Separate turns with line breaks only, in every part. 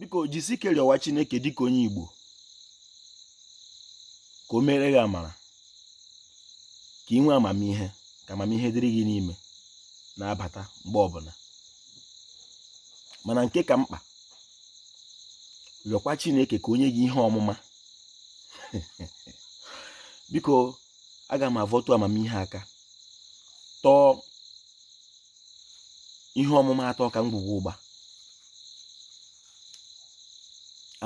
biko jisi kere ọwa Chineke dịka onye Igbo ka o mere gị amara ka ị nwee amamihe ka amamihe dịrị gị n'ime na-abata mgbe ọbụla. Mana nke ka mkpa, rịọkwa Chineke ka onye gị ihe ọmụma. Biko aga m avọtụ amamihe aka tọọ ihe ọmụma atọ ka m gwugwu ụgba.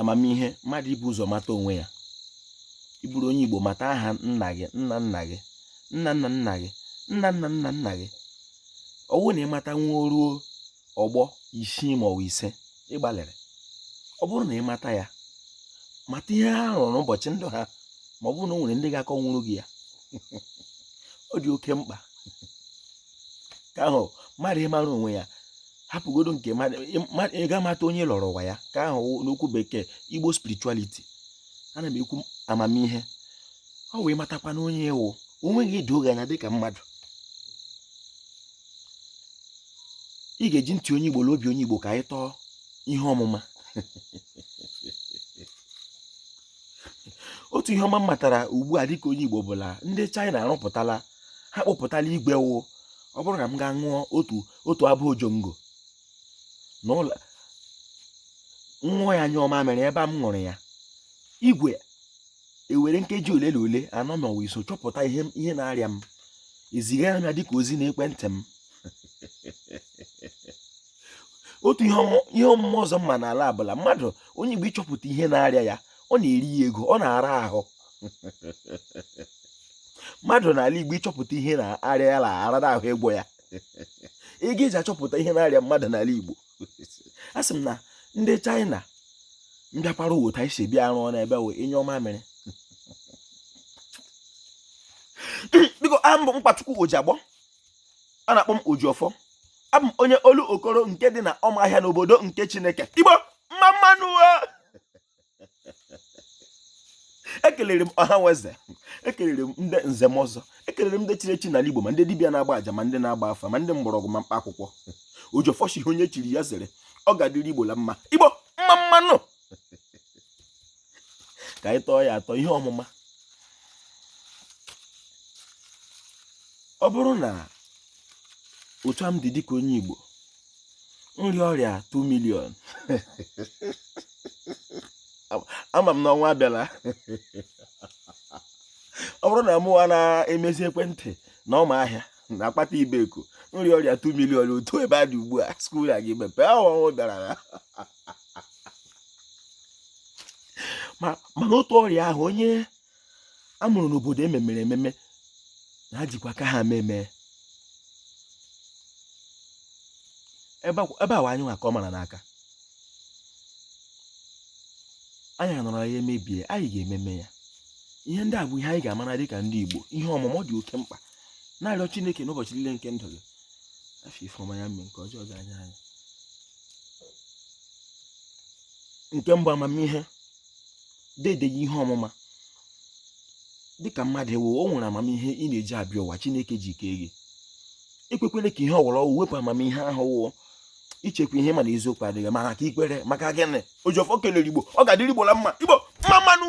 Amamihe, mmadụ ibu ụzọ mata onwe ya. Ịbụrụ onye Igbo, mata aha nna gị, nna nna gị, nna nna nna gị, nna nna nna nna gị. Ọ bụrụ na ịmata nwa ruo ọgbọ 6 ma ọ bụ 5, ịgbalịrị. Ọ bụrụ na ịmata ya, mata ihe ha rụrụ n'ụbọchị ndụ ha, ma ọ bụrụ na o nwere ndị ga-akọnwuru gị ya. Ọ dị oke mkpa ka ahụ mmadụ ịmara onwe ya. Hapụgodo nke ị ga-amata onye lọrọ ụwa ya, ka ahụ n'okwu bekee Igbo spirituality. Ana m ekwu amamihe. Ọ wee matakwa na onye ịwụ onwe gị doo gị anya dịka mmadụ. Ị ga-eji ntị onye Igbo n'obi onye Igbo ka anyị tọọ ihe ọmụma. Otu ihe ọma m matara ugbu a dịka onye Igbo bụla ndị China arụpụtala, ha kpụpụtala igwe wụ. Ọ bụrụ na m gaa ṅụọ otu abụ ojongo n'ụlọ, nwa ya nyụọ mere ebe m ṅụrụ ya, igwe ewere nkeji ole na ole anọ ma ọ iso chọpụta ihe na-arịa m, ezigara m ya dịka ozi na ekwentị m. Otu ihe ọmụma ọzọ mma n'ala abụla mmadụ onye Igbo ịchọpụta ihe na-arịa ya, ọ na-eri ya ego, ọ na-ara ahụ. Mmadụ n'ala Igbo ịchọpụta ihe na-arịa ya na-arara ahụ ịgwọ ya. Ego eji achọpụta ihe na-arịa mmadụ n'ala Igbo. A sị m na ndị China mbịakwara otu anyị si bịa rụọ n'ebe wee enye ọma mere. Biko abụ m Mkpachukwu Oji Agbọ, a na-akpọ m Oji Ọfọ. Abụ m onye olu okoro nke dị na Ọmahịa n'obodo nke Chineke. Igbo mmanụ. Ekelere m ọha nweze, ekelere m ndị nze m ọzọ, ekelere m ndị chiri echi n'ala Igbo, ma ndị dibịa na-agba aja, ma ndị na-agba afa, ma ndị mgbọrọgwụ, ma mkpa akwụkwọ. Oji Ọfọ si onye chiri ya sịrị ọ ga-adịrị Igbo la mma. Igbo mmanụ. Ka anyị tọọ ya atọ ihe ọmụma. Ọ bụrụ na otu m dị dịka onye Igbo, nri ọrịa 2 million. Ama m na ọnwa abịala. Ọ bụrụ na mụwa na-emezi ekwentị na Ọmahịa na-akpata Ibeko, nri ọrịa 2 million otu ebe a dị ugbu a, skuul a gị mepe ahụ bịara. Mana otu ọrịa ahụ onye amụrụ n'obodo ememere ememe na ha jikwa ka ha meme. Ebe a anyị nwa ka ọ mara n'aka. Anyị anọrọ ya emebie, anyị ga-ememe ya. Ihe ndị a bụ ihe anyị ga-amara dịka ndị Igbo. Ihe ọmụma dị oke mkpa. Na-arịọ Chineke n'ụbọchị niile nke ndụ gị. Afọ ifeọma ya mee nke ọjọọ ga-anya anyị. Nke mbụ, amamihe. Dedeghị ihe ọmụma. Dịka mmadụ ewu, o nwere amamihe ị na-eji abịa ụwa Chineke ji kee gị. Ekwekwele ka ihe ọwụrụ wepụ amamihe ahụ wụọ. Ichekwa ihe mana eziokwu adịghị, mana ka ikwere maka gịnị? Oji Ọfọ kelere Igbo, ọ ga-adịrị Igbo la mma. Igbo mmanụ.